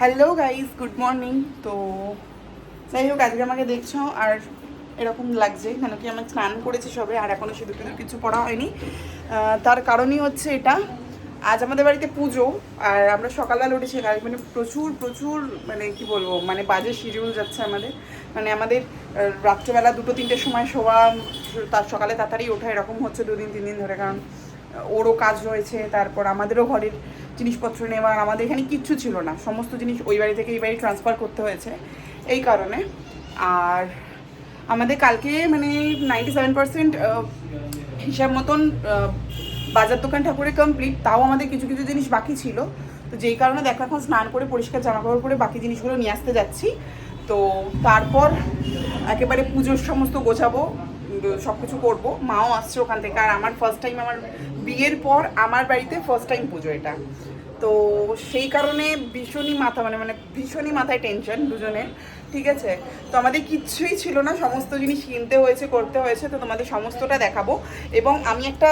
Hello guys, good morning. তো যাই হোক, আজকে আমাকে দেখছো আর এরকম লাগছে কেন কি আমি স্নান করেছি সবে, আর এখনও সিঁদুর টিঁদুর কিছু পড়া হয়নি। তার কারণই হচ্ছে এটা, আজ আমাদের বাড়িতে পুজো আর আমরা সকালবেলা উঠেছি। মানে প্রচুর প্রচুর মানে কি বলবো, মানে বাজে শিডিউল যাচ্ছে আমাদের। মানে আমাদের রাত্রেবেলা 2-3টের সময় শোয়া, তার সকালে তাড়াতাড়ি ওঠা, এরকম হচ্ছে 2-3 দিন ধরে। কারণ ওরও কাজ রয়েছে, তারপর আমাদেরও ঘরের জিনিসপত্র নেওয়া, আমাদের এখানে কিচ্ছু ছিল না, সমস্ত জিনিস ওই বাড়ি থেকে এই বাড়ি ট্রান্সফার করতে হয়েছে এই কারণে। আর আমাদের কালকে মানে 97% হিসাব মতন বাজার দোকান ঠাকুরে কমপ্লিট, তাও আমাদের কিছু কিছু জিনিস বাকি ছিল। তো যেই কারণে দেখো এখন স্নান করে পরিষ্কার জামাকাপড় পরে বাকি জিনিসগুলো নিয়ে আসতে যাচ্ছি। তো তারপর একেবারে পুজোর সমস্ত গোছাবো, সব কিছু করবো। মাও আসছে ওখান থেকে, আর আমার ফার্স্ট টাইম, আমার বিয়ের পর আমার বাড়িতে ফার্স্ট টাইম পুজো এটা। তো সেই কারণে ভীষণই ভীষণই মাথায় টেনশন দুজনের, ঠিক আছে। তো আমাদের কিচ্ছুই ছিল না, সমস্ত জিনিস কিনতে হয়েছে, করতে হয়েছে। তো তোমাদের সমস্তটা দেখাবো। এবং আমি একটা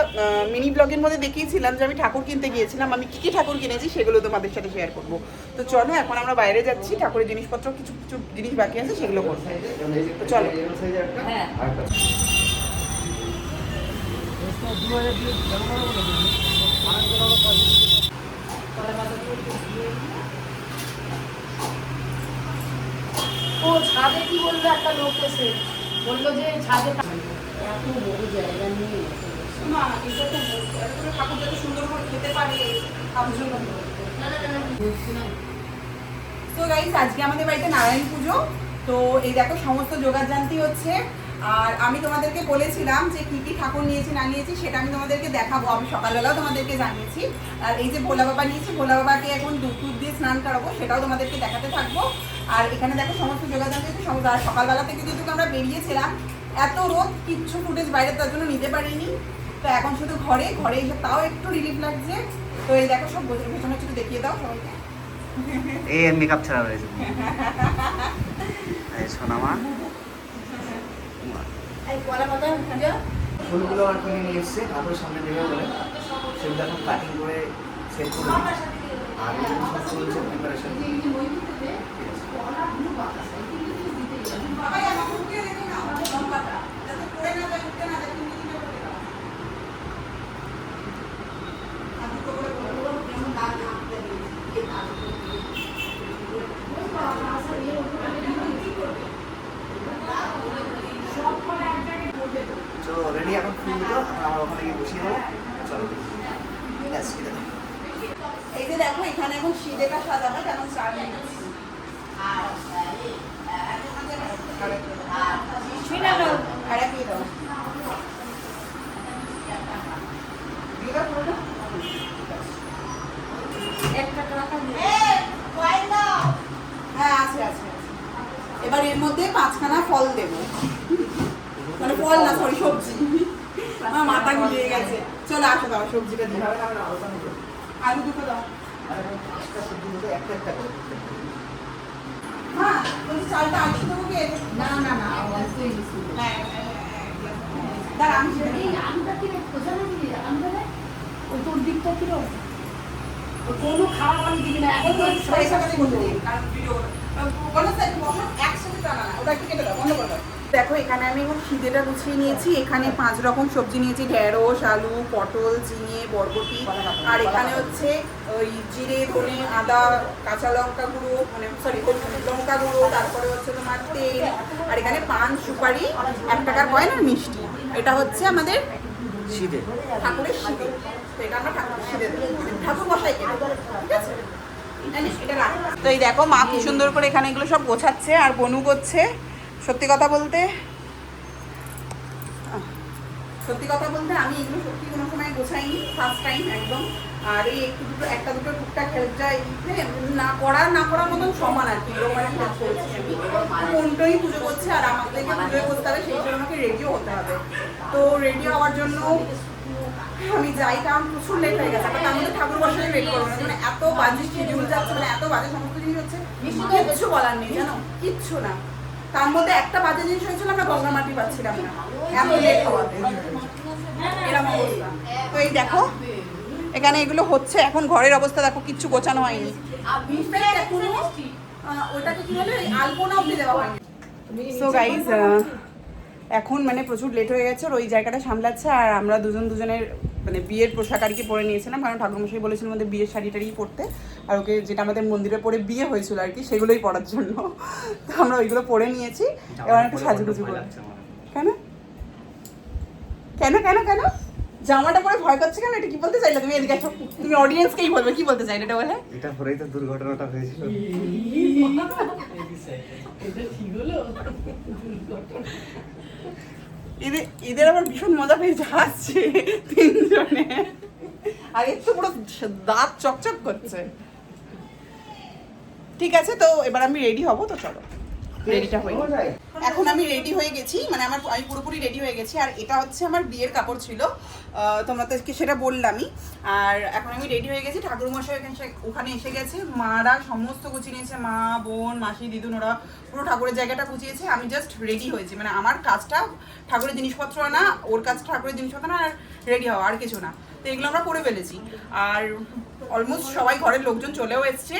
মিনি ব্লগের মধ্যে দেখিয়েছিলাম যে আমি ঠাকুর কিনতে গিয়েছিলাম, আমি কী কী ঠাকুর কিনেছি সেগুলো তোমাদের সাথে শেয়ার করবো। তো চলো, এখন আমরা বাইরে যাচ্ছি, ঠাকুরের জিনিসপত্র কিছু কিছু জিনিস বাকি আছে সেগুলো করতে। তো চলো। ও ছাদে কি বললো, একটা লোক এসে বললো যে ছাদে এত বড় জায়গা নিয়ে না, এটা তো ঠাকুর যত সুন্দর করে খেতে পারে তার জন্য। তো গাইস, আজকে আমাদের বাড়িতে নারায়ণ পুজো। তো এই দেখো সমস্ত জোগাড় জানতি হচ্ছে। আর আমি তোমাদেরকে বলেছিলাম যে কী কী ঠাকুর নিয়েছি না নিয়েছি সেটা আমি তোমাদেরকে দেখাবো, আমি সকালবেলাও তোমাদেরকে জানিয়েছি। আর এই যে ভোলা বাবা নিয়েছি, ভোলা বাবাকে এখন দুধ দিয়ে স্নান করাবো, সেটাও তোমাদেরকে দেখাতে থাকবো। আর এখানে দেখো সমস্ত জোগাড় জানতি হচ্ছে সমস্ত। আর সকালবেলা থেকে যেহেতু আমরা বেরিয়েছিলাম, এত রোদ, কিচ্ছু ফুটেজ বাইরে তার জন্য নিতে পারিনি। তো এখন শুধু ঘরে এসে তাও একটু রিলিফ লাগছে। তো এই দেখো সব গোছানো, একটু দেখিয়ে দাও সবাইকে। এই মেকআপ ছাড়া রয়েছে সোনামা। ফুলগুলো আর কিনে নিয়ে এসছে, ঠাকুরের সামনে দেবে বলে সেগুলো এখন কাটিং করে সেট করে আর এই জন্য সব চলছে প্রিপারেশন। তো রেডি এখন ফুলগুলো আমরা ওখানে গিয়ে বসিয়ে দেবো। চলো এই যে দেখো এখানে এখন সিঁড়িটা সাজানো, কেমন চার মিনিট হ্যাঁ আছে আছে। এবার এর মধ্যে 5খানা ফল দেবো, মানে ফল না, সরি সবজি। আমার মাথা গুলিয়ে গেছে। চলো আসো, দাও সবজিটা দিই। আলু দুটো দাও। হ্যাঁ বলছি চালটা আলু দেবো কি? না না না হ্যাঁ দাঁড়া, আমি সেটা এই আমটা কি খোঁজা না দিদি, আমটা ওই তোর দিকটা কিরকম কোনো খাওয়া পানি দিবি না এখন তো সবাই সাথে বলতে দিই, কারণ ভিডিও একসাথে টানা না, ওটা একটু কেটে দাও, বন্ধ করে দাও। দেখো এখানে আমি এখন খিদেটা গুছিয়ে নিয়েছি। এখানে 5 রকম সবজি নিয়েছি, ঢেঁড়স, আলু, পটল, ঝিঙে, বরবটি। আর এখানে হচ্ছে ওই জিরে, ধনে, আদা, কাঁচা লঙ্কা গুঁড়ো, মানে সরি লঙ্কা গুঁড়ো, তারপরে হচ্ছে তোমার তেল, আর এখানে পান, সুপারি, 1 টাকার কয়েন আর মিষ্টি। এটা হচ্ছে আমাদের শীতে ঠাকুরের শীতে। তো এটা আমরা ঠাকুরের শীতে ঠাকুর মশাই কেন, ঠিক আছে। তো এই দেখো মা কি সুন্দর করে এখানে এগুলো সব গোছাচ্ছে আর বনু করছে। সত্যি কথা বলতে আমি এগুলো সত্যি কোনো সময় গোছাইনি, ফার্স্ট টাইম একদম। আর এই একটা দুটো টুকটাক হেল্প যায় না করার মতন সমান আর কি, এরকম হেল্প করেছি আমি। কোনটাই পুজো করছে আর আমাদেরকে পুজোয় করতে হবে, সেই জন্য আমাকে রেডিও হতে হবে। তো রেডি হওয়ার জন্য আমি যাই, কারণ প্রচুর লেট হয়ে গেছে। তার মধ্যে ঠাকুর বসালে লেট করবো না, মানে এত বাজে শিডিউল যাচ্ছে, মানে এত বাজে সমস্ত জিনিস হচ্ছে, কিচ্ছু বলার নেই জানো, কিচ্ছু না। তার মধ্যে একটা বাজে জিনিস হয়েছিল, আমরা গঙ্গা মাটি পাচ্ছিলাম না, এত লেট হওয়াতে এরকম অবস্থা। তো এই দেখো এখানে এগুলো হচ্ছে, এখন ঘরের অবস্থা দেখো, কিচ্ছু গোছানো হয়নি। ওটাকে কি বলে, আলপনা অবধি দেওয়া হয়নি। সো গাইজ এখন মানে প্রচুর লেট হয়ে গেছে, ওই জায়গাটা সামলাচ্ছে, আর আমরা দুজনের মানে বিয়ের পোশাক আর কি পরে নিয়েছিলাম, কারণ ঠাকুরমশাই বলেছিল আমাদের বিয়ের শাড়ি টাড়ি পরতে, আর ওকে যেটা আমাদের মন্দিরে পরে বিয়ে হয়েছিল আর কি সেগুলোই পরার জন্য। তো আমরা ওইগুলো পরে নিয়েছি, এবার একটু সাজুগুজু করে। কেন কেন কেন কেন জামাটা পরে ভয় করছে কেন? এটা কি বলতে চাইলে তুমি? এদিকে আসো, তুমি অডিয়েন্সকেই বলবে, কি বলতে চাইলে এটা বলে? এটা পরেই তো দুর্ঘটনাটা হয়েছিল। এদের আবার ভীষণ মজা পেয়ে যাচ্ছে তিনজনে, আর একটু পুরো দাঁত চকচক করছে। ঠিক আছে, তো এবার আমি রেডি হব, তো চলো রেডিটা হয়ে এখন আমি রেডি হয়ে গেছি, মানে আমি পুরোপুরি রেডি হয়ে গেছি, আর এটা হচ্ছে আমার বিয়ের কাপড় ছিল, তোমরা তো সেটা বললামই। আর এখন আমি রেডি হয়ে গেছি, ঠাকুরমশাই ওখানে এসে গেছে, মারা সমস্ত গুছিয়ে নিয়েছে, মা বোন মাসি দিদুন ওরা পুরো ঠাকুরের জায়গাটা গুছিয়েছে, আমি জাস্ট রেডি হয়েছি, মানে আমার কাজটা ঠাকুরের জিনিসপত্র না, ওর কাজটা ঠাকুরের জিনিসপত্র না, আর রেডি হওয়া, আর কিছু না। তো এগুলো আমরা করে ফেলেছি, আর অলমোস্ট সবাই ঘরের লোকজন চলেও এসছে।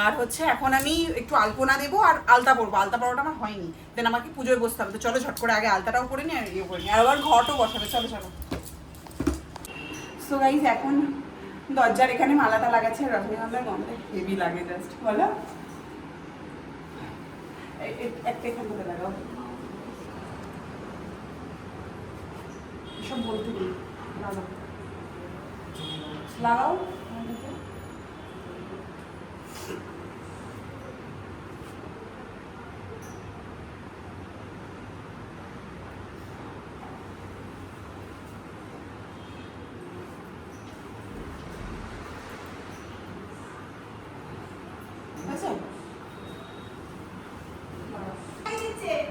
আর হচ্ছে এখন আমি একটু আলপনা দেবো আর আলতা পরবো, আলতা পরাটা আমার হয়নি, দেন আমাকে পুজোয় বসতে হবে। তো চলো ঝট করে আগে আলতাটাও করে নিই আর ইয়ে করে নিই, আর আবার ঘটও বসাবে। চলো চলো। সো গাইজ এখন দরজার এখানে মালাটা লাগাচ্ছে, রজনীগন্ধার গন্ধে হেভি লাগে জাস্ট, বলো একটা এখান থেকে লাগাও, সব বলতে দিই, লাগাও লাগাও।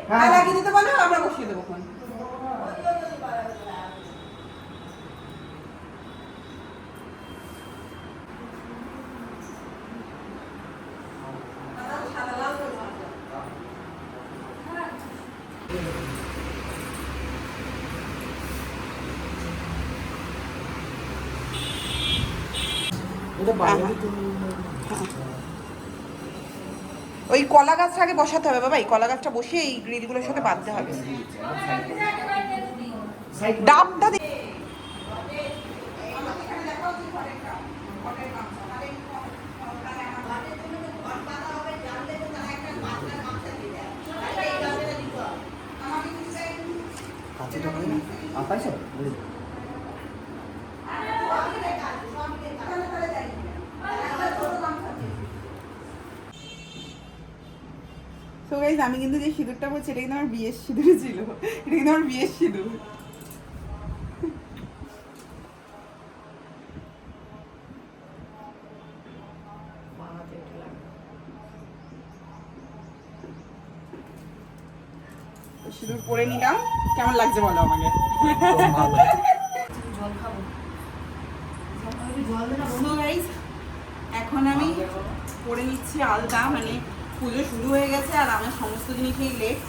হ্যাঁ লাগিয়ে দিতে বলো, আমরা বসিয়ে দেবো ফোন। ওই কলা গাছটা আগে বসাতে হবে বাবা, এই কলা গাছটা বসিয়ে এই গ্রিলগুলোর সাথে বাঁধতে হবে। ডাবটা তো গাইস, আমি কিন্তু যে সিঁদুরটা বলছি এটা কিন্তু আমার বিয়ের সিঁদুর ছিল, এটা কিন্তু আমার বিয়ের সিঁদুর। সিঁদুর পরে নিলাম, কেমন লাগছে বলো আমাকে? এখন আমি পরে নিচ্ছি আলতা, মানে পুজো শুরু হয়ে গেছে আর আমার সমস্ত জিনিসই লেট।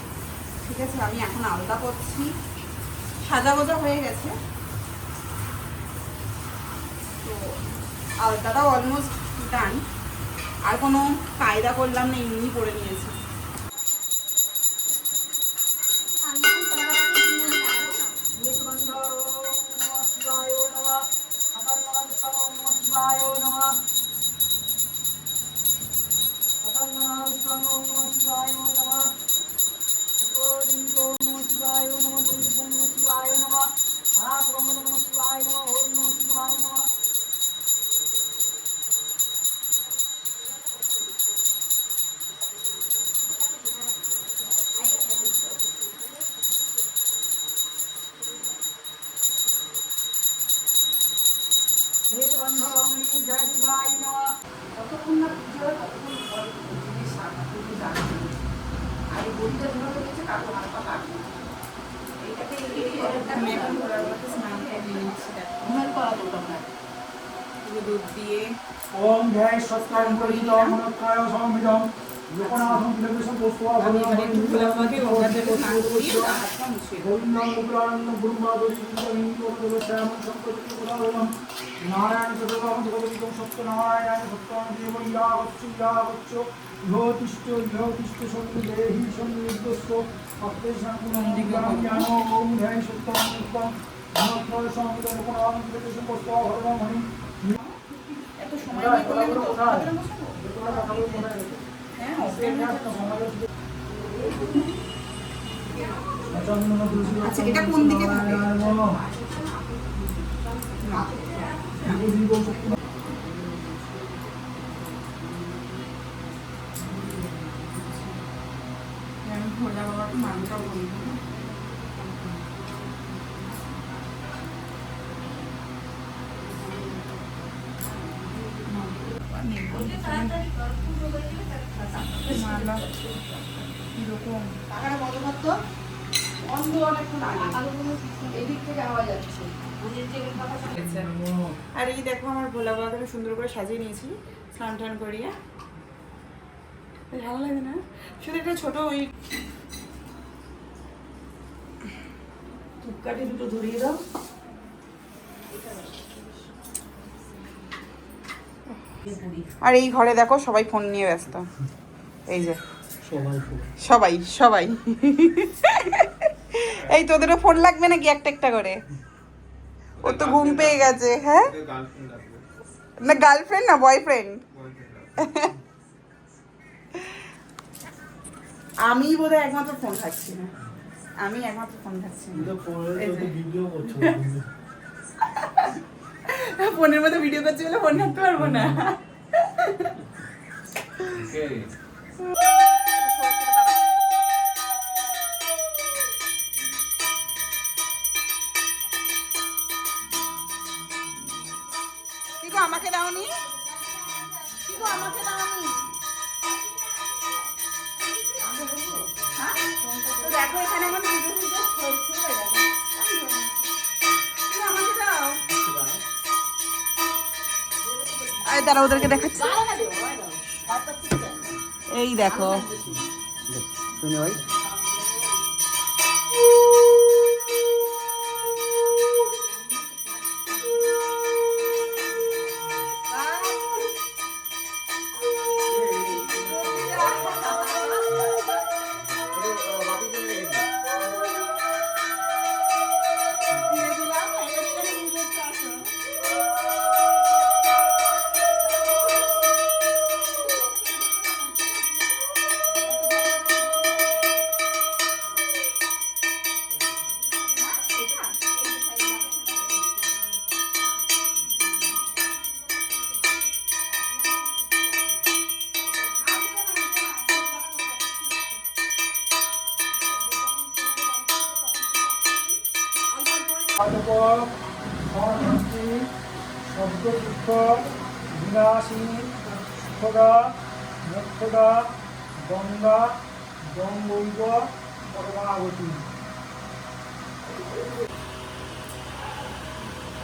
ঠিক আছে, আমি এখন আলতা করছি, সাজা গোজা হয়ে গেছে, তো আলতাটাও অলমোস্ট ডান, আর কোনো কায়দা করলাম না, এমনি পরে নিয়েছি। কতক্ষণ না পুজো হয়, কতক্ষণ ঘর জিনিস সামনে জানি, আর এই বইটা ধরে রেখেছে কাকু হাত পা কাটবে, এইটাকে আমি এখন স্নান করে নিচ্ছি, ঘুমের করা দুটো না দুধ দিয়ে ওম জয় সত্যাং পরিতম মনকায় সমবিদম লোকনাথম বিলবেশম বস্তুয়া আমি এখানে একটু ভোলা বাবাকে গঙ্গা জলে স্নান করিয়ে তার হাত পা মুছিয়ে দেবো। গোবিন্দং মুকুলানন্দ গুরুমাদরি বিন্দু শ্যামং শঙ্করতি গুণাবরম নারায়ণ সদগম ভগবতীং সত্যনারায়ণ সত্যং দেবং ইয়াগচ্ছ ইহতিষ্ঠ সন্নিদেহি সন্নির্দস্য অত্তেষাং গুণমন্দিকাং জ্ঞানো ওম ধ্যায় সত্যং সত্যং ধনত্রয় সংবিদ লোকনাথম বিলবেশম বস্তুয়া ভগবমণি এত সময় নিয়ে করলে আমি তো হাতে বসাবো। হ্যাঁ আচ্ছা এটা কোন দিকে থাকে? আমি ভোলা বাবাকে মানটা বলবো। মালা কিরকম টাকাটা কত করতো? অন্ধ অনেকক্ষণ আগে এদিক থেকে আওয়াজ যাচ্ছে। আর এই দেখো আমার ভোলা বাবাকে সুন্দর করে সাজিয়ে নিয়েছি স্নান টান করিয়ে। ভালো লাগে না? শুধু একটা ছোট ওই ধূপকাঠি দুটো ধরিয়ে দাও। আর এই ঘরে দেখো সবাই ফোন নিয়ে ব্যস্ত। এই যে সবাই সবাই এই তোদেরও ফোন লাগবে নাকি একটা একটা করে? ও তো ঘুম পেয়ে গেছে। হ্যাঁ না গার্লফ্রেন্ড না বয়ফ্রেন্ড। আমি বোধহয় একমাত্র ফোন খাচ্ছি না। আমি একমাত্র ফোন খাচ্ছি না। ফোনের মধ্যে ভিডিও করছি বলে ফোন রাখতে পারবো না। কি গো আমাকে দাওনি? কি গো আমাকে দাওনি? হ্যাঁ? তো দেখো এখানে আমার ভিডিও শুরু হয়ে গেছে। কি গো আমাকে দাও। আরে দাঁড়া ওদেরকে দেখাচ্ছি। এই দেখো শুনে ভাই সরস্বতী শব্দযুক্ত বিনাশী সুখদা মোক্ষদা গঙ্গা গঙ্গৈব পরমাগতি।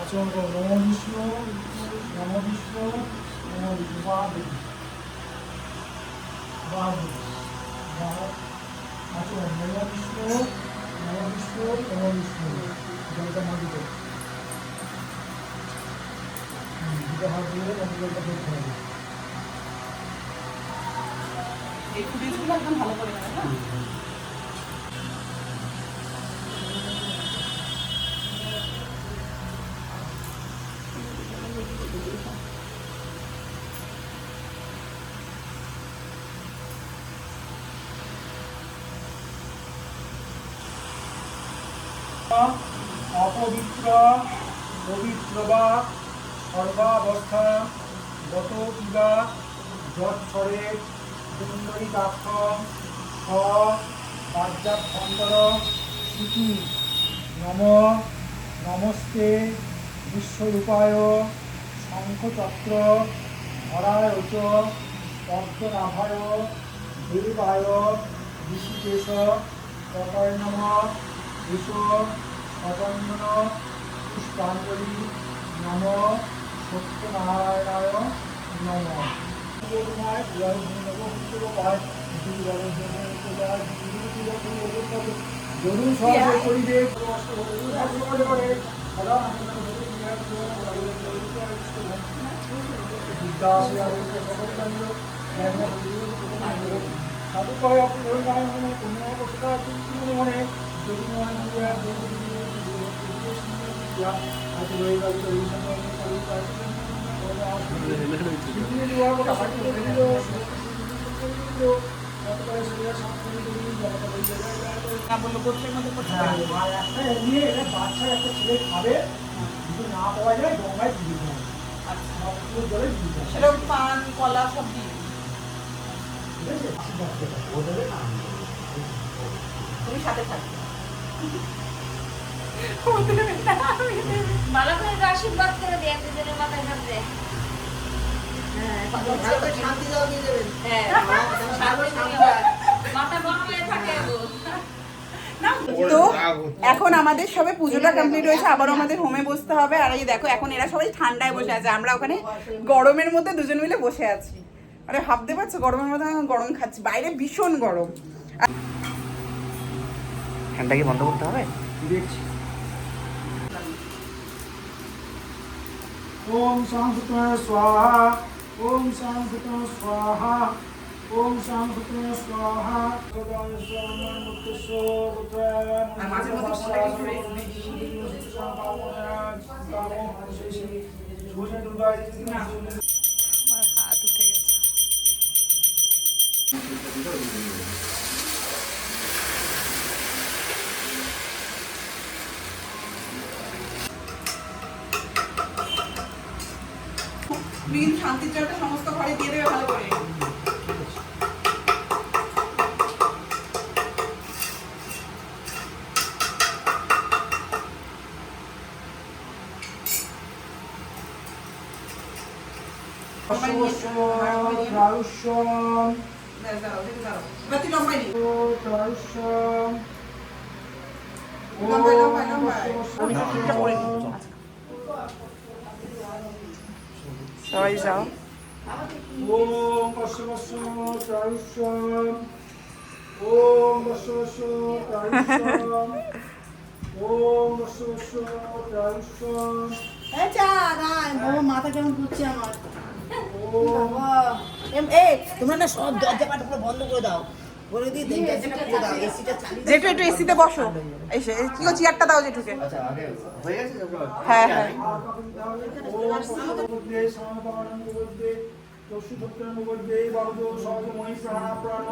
আচরণ করো নম বিষ্ণু নম বিষ্ণু নম বিষ্ণু আচরণ নম বিষ্ণু নম বিষ্ণু নম বিষ্ণু জলটা মাটিতে দুটো হাত দিয়ে জলটা করতে হবে। এই ফুটেজগুলো একদম ভালো করে নেবে না? অপবিত্র পবিত্র বা সর্বাবস্থা গত পূজা যৎসরে সুন্দরী কাক্ষ স বাজ্যাভ্যন্তর সূচি নম নমস্তে বিশ্বরূপায় শঙ্খচক্র ধরায় চ পদ্মনাভায় দেবায় ঋষিকেশ ততয় নম এষ সচন্দন পুষ্পাঞ্জলি নম সত্যনারায়ণায় নম। যদু সহজে করিবে সাধু কয় আপনি কোনো অবস্থা কিন্তু মনে যদি না বললো গোত্রের মধ্যে করতে পারবে। একটা নিয়ে এটা বাচ্চা একটা ছেলে খাবে যদি না পাওয়া যায় গঙ্গায় দিয়ে দিতে হবে সবগুলো জলে দিয়ে দিতে হবে সেটা পান কলা সব দিয়ে ঠিক আছে তুমি সাথে থাকবে। ভালো করে একটু আশীর্বাদ করে দিয়ে দুজনের মাথায় হাত দে। শান্তি দাও দিয়ে দেবেন। হ্যাঁ, মাথা গরম হয়ে থাকে গো। তো এখন আমাদের সবে পুজোটা কমপ্লিট হয়েছে, আবারও আমাদের হোমে বসতে হবে। আর এই দেখো এখন এরা সবাই ঠান্ডায় বসে আছে, আমরা ওখানে গরমের মধ্যে দুজন মিলে বসে আছি। আরে ভাবতে পারছো গরমের মধ্যে আমি গরম খাচ্ছি, বাইরে ভীষণ গরম। ফ্যানটা কি বন্ধ করতে হবে? দেখছি ওম শান্তিতে স্বাহা ওম শান্তিতে স্বাহা ওম শান্তিতে স্বাহা সদায় সর্বং মুক্তস্য পুত্রায় আর মাঝে মধ্যে ফোনটা একটু রেখে দিই। আমার হাত উঠে গেছে। তুমি কিন্তু শান্তির জলটা সমস্ত ঘরে দিয়ে দেবে ভালো করে। দাঁড়াও, দেখে দাঁড়াও। এবার তুই লম্বাই নি। লম্বাই, লম্বাই, লম্বাই। আমি ঠিকঠাক করে নিই। সবাই যাও। ওম বর্ষবর্ষ প্রায়ুষ্যম ওম বর্ষবর্ষ প্রায়ুষ্যম ওম বর্ষবর্ষ প্রায়ুষ্যম মাথা কেমন ঘুরছে আমার ওম তোমরা না সব দরজা পাটগুলো বন্ধ করে দাও বলে দিই দরজাটা খুলে দাও এসিটা চালিয়ে জেঠু একটু এসিতে বসো। এসে কি গো চেয়ারটা দাও জেঠুকে। আচ্ছা আগে হয়ে গেছে তো? হ্যাঁ হ্যাঁ। ওম পশুপতি সমাপরানন্দ বুদ্ধে চক্ষুষত্রমুদ্দে বাহুদো সহজময়ী প্রাণা প্রাণ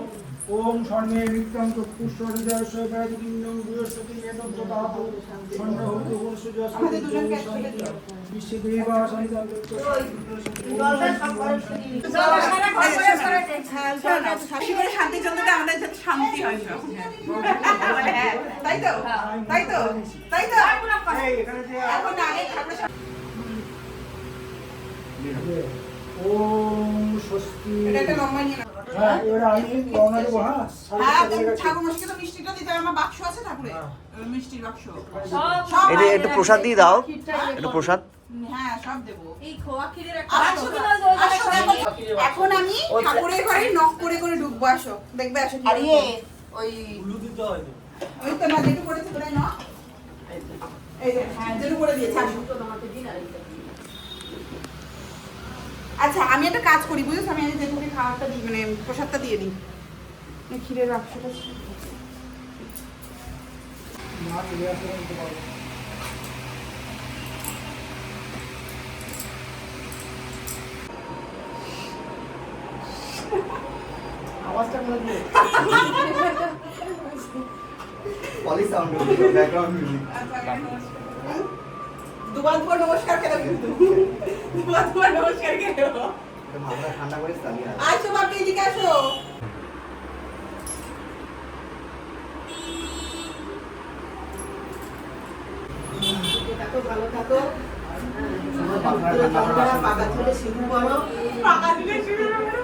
ওম স্বর্ণে নিত্যং চক্ষুষ্ঠ হৃদয়স্য ব্যাধিকিন্দং বৃহস্পতি এতং তাপো স্বর্ণ হতু আমাদের দুজনকে একসাথে দিও। বিশ্বে দেবা সন্তান শাশুড়ি করে শান্তি চলতে আমাদের যাতে শান্তি হয় সব। হ্যাঁ, তাই তো তাই তো তাই তো এখানে যে এখন আগে ঠাকুরের সামনে- ওম স্বস্তি এটা একটা লম্বা নিয়ে নাও। হ্যাঁ এবারে আমি রওনা দেবো হ্যাঁ হ্যাঁ ঠাকুর মশাইকে তো মিষ্টিটা দিতে হবে। আমার বাক্স আছে ঠাকুরের মিষ্টির বাক্স সব সব এটা একটু প্রসাদ দিয়ে দাও, একটু প্রসাদ। হ্যাঁ সব দেবো। এই খোয়া ক্ষীরের একটা আসো, আসো, এখন আমি ঠাকুরের ঘরে নক করে করে ঢুকবো। আসো দেখবে আসো আর ইয়ে ওই ওই তো না যেটু করেছে তোরাই না এই যে যেটু করে দিয়েছে আসো। আচ্ছা আমি একটা কাজ করি বুঝেছ, আমি আজ যেটুকে খাওয়াটা দিই মানে প্রসাদটা দিয়ে দিই। ক্ষীরের বাক্সটা মা চলে আসলে নিতে পারবো আওয়াজটা করে দিয়ে পলি সাউন্ড ব্যাকগ্রাউন্ড মিউজিক। দুবার দুবার নমস্কার খেলো কিন্তু দুবার দুবার নমস্কার খেলো। মাথা ঠান্ডা করে চালিয়ে আস। আসো বাপি এদিকে আসো। ভালো থাকো। পাকা ছেলে শুরু করো। পাকা দিলে শুরু করো।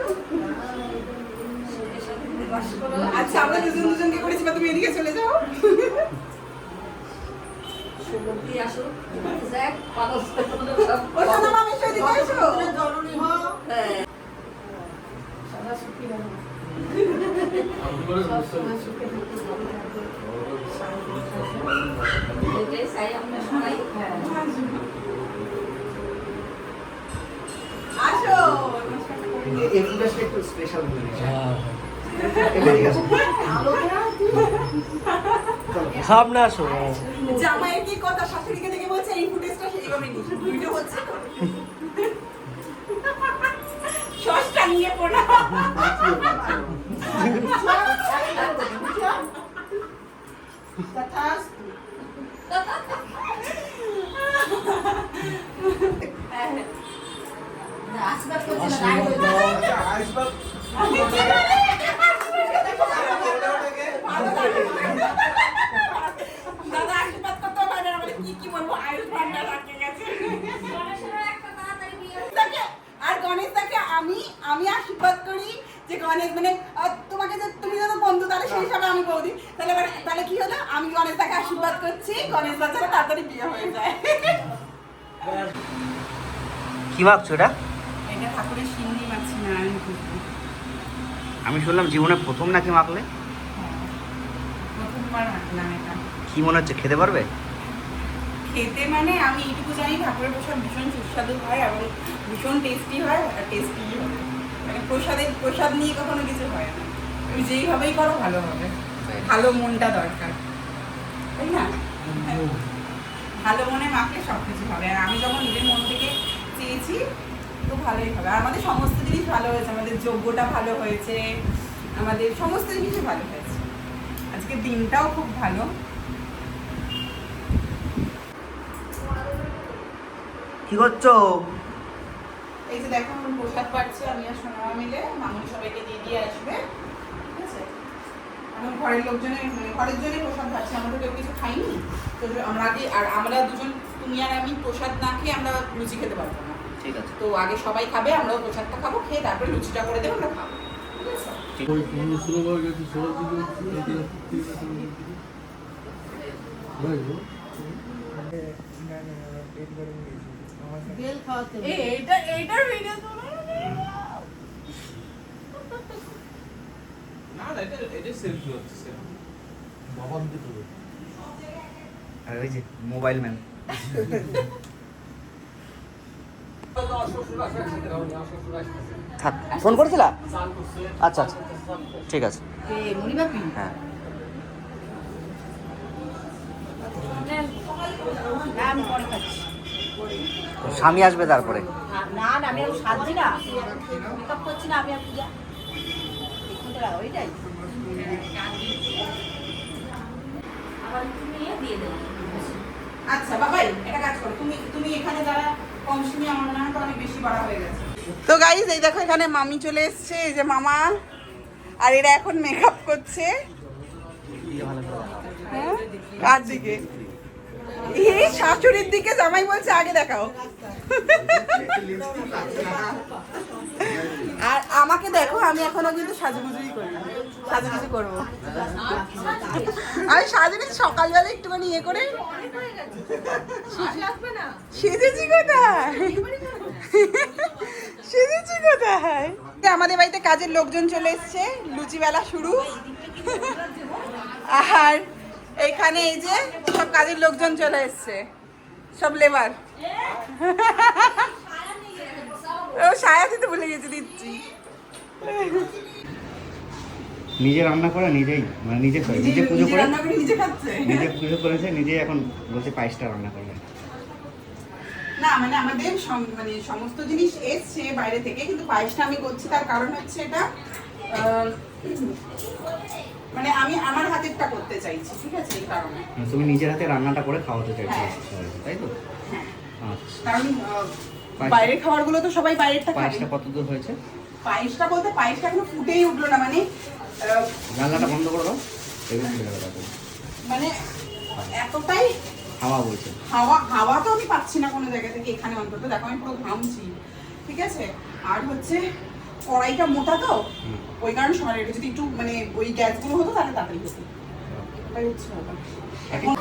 আচ্ছা আমরা দুজন দুজনকে করেছি বা তুমি এদিকে চলে যাও। সুমতি আসো দেখ পালস ও সোনা মামি এসো এদিকে এসো। হ্যাঁ এটাই চাই আমরা সবাই। আসো এই ফুটেজটা একটু স্পেশাল হয়ে গেছে। ঠিক আছে। সামনে আসো। জামাইয়ের কি কথা শাশুড়িকে দেখে বলছে এই ফুটেজটা সেইভাবে নিস ভিডিও হচ্ছে তো সসটা নিয়ে পড়া আশীর্বাদ করছে না, রাগ হয়েছে। দাদা আশীর্বাদ করতে পারে না বলে কি বলবো আয়ুষ ভান্ডার রাখে গেছে গণেশের একটা তাড়াতাড়ি বিয়ে হয়ে আর গণেশদাকে আমি আশীর্বাদ করি যে গণেশ মানে তোমাকে যে তুমি যত বন্ধু তাহলে সেই হিসাবে আমি বৌদি তাহলে কি হলো আমি গণেশদাকে আশীর্বাদ করছি গণেশদার যেন তাড়াতাড়ি বিয়ে হয়ে যায় কি ভাবছো এটা? এটা ঠাকুরের সিন্নি মাছি নারায়ণ পুজো আমি শুনলাম জীবনে প্রথম নাকি মাখলে। প্রথমবার মাখলাম এটা কি মনে হচ্ছে, খেতে পারবে? খেতে মানে আমি এইটুকু জানি ঠাকুরের প্রসাদ ভীষণ সুস্বাদু হয় এবং ভীষণ টেস্টি হয় আর টেস্টি হবে মানে প্রসাদ নিয়ে কখনো কিছু হয় না তুমি যেইভাবেই করো ভালো হবে ভালো মনটা দরকার তাই না ভালো মনে মাখলে সব কিছু হবে আর আমি যখন নিজের মন থেকে চেয়েছি তো ভালোই হবে আর আমাদের সমস্ত জিনিস ভালো হয়েছে আমাদের যজ্ঞটা ভালো হয়েছে আমাদের সমস্ত জিনিসই ভালো হয়েছে আজকে দিনটাও খুব ভালো কি করছো? এই যে দেখো আমরা প্রসাদ পাচ্ছি আমি আর সোনা মিলে মামুনি সবাইকে দিয়ে দিয়ে আসবে ঠিক আছে এখন ঘরের ঘরের জন্য প্রসাদ পাচ্ছি আমরা তো কেউ কিছু খাইনি তো আমরা দুজন তুমি আর আমি প্রসাদ না খেয়ে আমরা লুচি খেতে পারবো না ঠিক আছে। তো আগে সবাই খাবে আমরাও প্রসাদটা খাবো খেয়ে তারপরে লুচিটা করে দেবো আমরা খাবো ঠিক বেল খাওয়াতে হবে। আছে এইটার ভিডিও আর ওই যে মোবাইল ম্যান। থাক, ফোন করেছিলা? আচ্ছা আচ্ছা ঠিক আছে। মণিবাপি হ্যাঁ না আমি পরে খাচ্ছি স্বামী আসবে তারপরে। না না আমি আর সাজছি না মেকআপ করছি না আমি আর পূজা ওইটাই আবার তুমি দিয়ে দেবো আচ্ছা বাবাই একটা কাজ করো তুমি এখানে যারা কম শুনি আমার মনে হয় তো অনেক বেশি বাড়া হয়ে গেছে তো গাইস এই দেখো এখানে মামি চলে এসেছে এই যে মামা আর এরা এখন মেকআপ করছে হ্যাঁ কার দিকে এই শাশুড়ির দিকে জামাই বলছে আগে দেখাও আর আমাকে দেখো আমি এখনো কিন্তু সাজুগুজুই করি সাজুগুজু করবো আমি সাজুগুজু সকালবেলা একটুখানি ইয়ে করে সেজেছি কোথায় সেজেছি কোথায় আমাদের বাড়িতে কাজের লোকজন চলে এসছে লুচিবেলা শুরু আর এইখানে এই যে সব কাজের লোকজন চলে এসছে সব লেবার ও সায়া দিতে ভুলে গেছে দিচ্ছি নিজে রান্না করে নিজেই মানে নিজে পুজো করে রান্না করে নিজে খাচ্ছে নিজে পুজো করেছে নিজে এখন বলছে পায়েসটা রান্না করবে। না মানে আমাদের মানে সমস্ত জিনিস এসছে বাইরে থেকে কিন্তু পায়েসটা আমি করছি তার কারণ হচ্ছে এটা মানে আমি আমার হাতেরটা করতে চাইছি ঠিক আছে এই কারণে তুমি নিজের হাতে রান্নাটা করে খাওয়াতে চাইছো হ্যাঁ। তাই তো? হ্যাঁ আচ্ছা। কারণ পায়েসটা- বাইরের খাবারগুলো তো সবাই বাইরেরটা খাবে পায়েসটা কত দূর হয়েছে? পায়েসটা বলতে পায়েসটা এখনো ফুটেই উঠলো না মানে জানলাটা বন্ধ করে দাও, টেবিল খুলে গেল তারপরে। মানে এতটাই হাওয়া বইছে। হাওয়া তো আমি পাচ্ছি না কোনো জায়গা থেকে এখানে অন্তত দেখো আমি পুরো ঘামছি ঠিক আছে আর হচ্ছে কড়াইটা মোটা তো ওই কারণে সময় লেগে যদি একটু মানে ওই গ্যাসগুলো হতো তাহলে তাড়াতাড়ি হতো ওটাই হচ্ছে ব্যাপার। এখন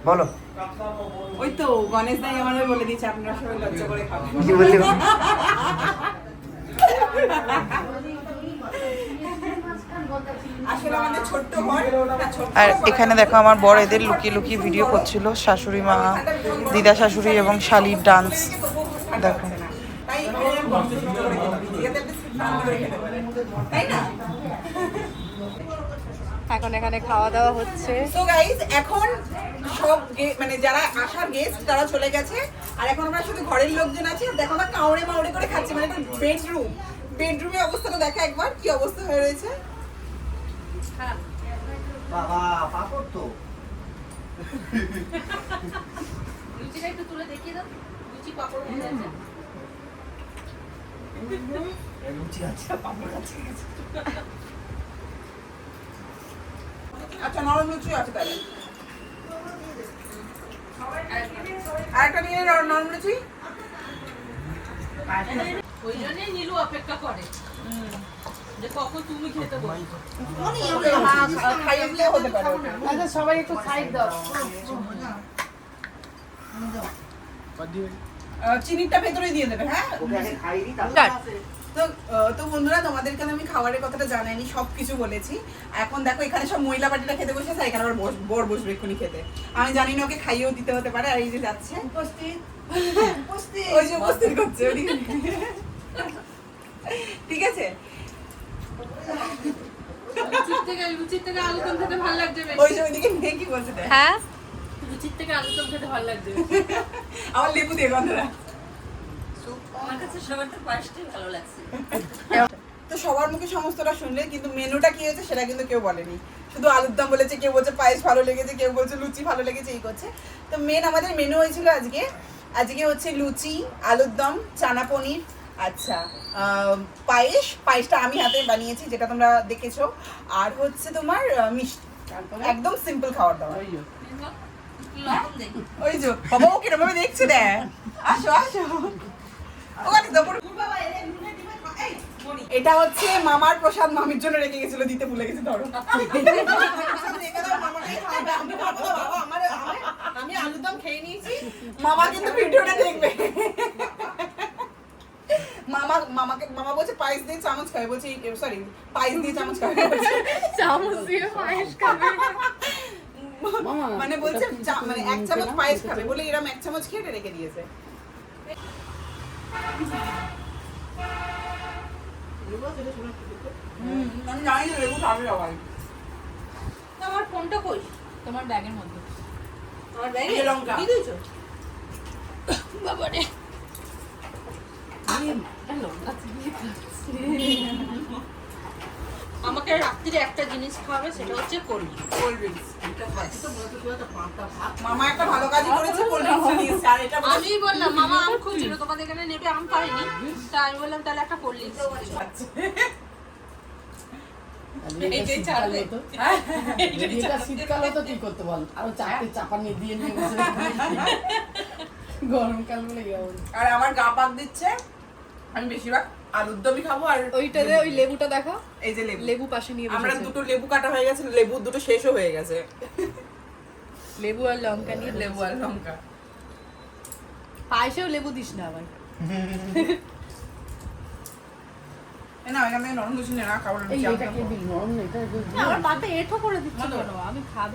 বলো ওই তো গণেশ দাই আমাদের বলে দিয়েছে আপনারা সবাই লজ্জা করে খাবেন। কি বললি? আসলে আমাদের ছোট্ট ঘর, ছোট্ট আর ঘর। এখানে দেখো আমার বর এদের লুকিয়ে লুকিয়ে ভিডিও করছিল, শাশুড়ি মা, দিদা শাশুড়ি এবং শালির ডান্স দেখো। তাই এরকম বন্ধ করে দিলাম, যাতে আপনি শান্ত করে খেতে পারেন। তাই না? এখন এখানে খাওয়া দাওয়া হচ্ছে। সো গাইস, এখন সব মানে যারা আসার গেস্ট তারা চলে গেছে, আর এখন আমরা শুধু ঘরের লোকজন আছি। আর দেখো না কাউড়ে মাউড়ে করে খাচ্ছি, মানে একটা বেডরুমের অবস্থাটা দেখা একবার কি অবস্থা হয়ে রয়েছে। বাবা পাপড় তো লুচিটা একটু তুলে দেখিয়ে দাও। লুচি পাপড় মনে আছে। লুচি আছে পাপড় আছে। আচ্ছা, নরম লুচি আছে তাহলে। আরেকটা নিয়ে নাও নরম লুচি। ওই জন্যই নীলু অপেক্ষা করে যে কখন তুমি খেতে বসো। হ্যাঁ, খাইয়ে দিলে হতে পারে ওটা। আচ্ছা সবাই একটু সাইড দাও। চিনিটা ভেতরে দিয়ে দেবে, হ্যাঁ। ওকে আগে খাইয়ে দিই তারপর তো বন্ধুরা, তোমাদেরকে আমি খাবারের কথাটা জানাইনি, সবকিছু বলেছি। এখন দেখো এখানে সব মহিলা পার্টিটা খেতে বসেছে, এখানে আবার বর বসবে এক্ষুনি খেতে। আমি জানি না ওকে খাইয়েও দিতে হতে পারে। আর এই যে যাচ্ছে ওই যে উপস্থিত করছে ওদিকে। ঠিক আছে, লুচির থেকে আলুদম খেতে ভালো লাগছে বেশি। ওই যে ওইদিকে মেয়ে কি বলছে দেখ। হ্যাঁ লুচির থেকে আলুদম খেতে ভালো লাগছে। আমার লেবু দিয়ে গন্ধরা। আমার কাছে সবার তো পায়েসটাই ভালো লাগছে। তো সবার মুখে সমস্তটা শুনলে, কিন্তু মেনুটা কি হয়েছে সেটা কিন্তু কেউ বলেনি। শুধু আলুর দম বলেছে, কেউ বলছে পায়েস ভালো লেগেছে, কেউ বলছে লুচি ভালো লেগেছে, এই করছে। তো আমাদের মেনু হয়েছিল আজকে হচ্ছে লুচি, আলুর দম, চানা পনির, আচ্ছা পায়েসটা আমি হাতে বানিয়েছি, যেটা তোমরা দেখেছো। আর হচ্ছে তোমার মিষ্টি, একদম সিম্পল খাওয়ার দাওয়া। লবণ দেখি। ওই যে বাবা ও কিরকম ভাবে দেখছে রে। আসো আসো, ওখানে দাও। এটা হচ্ছে মামার প্রসাদ, মামির জন্য রেখে গেছিল, দিতে ভুলে গেছে। ধরো আমি আলুদম খেয়ে নিয়েছি, মামা কিন্তু ভিডিওটা দেখবে। মামা বলছে পায়েস দিয়ে চামচ খাবে, বলছে সরি পায়েস দিয়ে চামচ খাবে, চামচ দিয়ে পায়েস খাবে। মানে বলছে মানে এক চামচ পায়েস খাবে বলে এরকম এক চামচ খেয়ে রেখে দিয়েছে। আমি জানি না লেবু খাবে সবাই। আমার ফোনটা কই? তোমার ব্যাগের মধ্যে। আমার ব্যাগে এই যে লঙ্কা। কি দিয়েছো? বাবারে লঙ্কা চিবিয়ে খাচ্ছে। আমাকে রাত্রিরে একটা জিনিস খাওয়াবে, সেটা হচ্ছে কোল্ড কোল্ড ড্রিঙ্কস। মামা একটা ভালো কাজই করেছে, কোল্ড ড্রিঙ্কস নিয়ে এসেছে। আর এটা আমি বললাম মামা আম খুঁজছিল, তোমাদের এখানে নেবে আম পাইনি, তাই আমি বললাম তাহলে একটা কোল্ড ড্রিঙ্কস। শীতকাল হতো কি করতে বল, আরো চারটে চাপানি দিয়ে নিয়ে বসে গরমকাল বলে আর আমার গা পাক দিচ্ছে, আমি বেশিরভাগ আলুর দমই খাবো। আর ওইটাতে ওই লেবুটা দেখো, এই যে লেবু, লেবু পাশে নিয়ে আমরা বসেছে। দুটো লেবু কাটা হয়ে গেছে, লেবু দুটো শেষও হয়ে গেছে। লেবু আর লঙ্কা নিয়ে লেবু আর লঙ্কা। পায়েসেও লেবু দিস না আবার। না এখান থেকে নরম লুচি নে না, খাবার এই এটা কে দিল নরম না, এটা আমার পাতে এঁঠো করে দিচ্ছি কেন? আমি খাবো।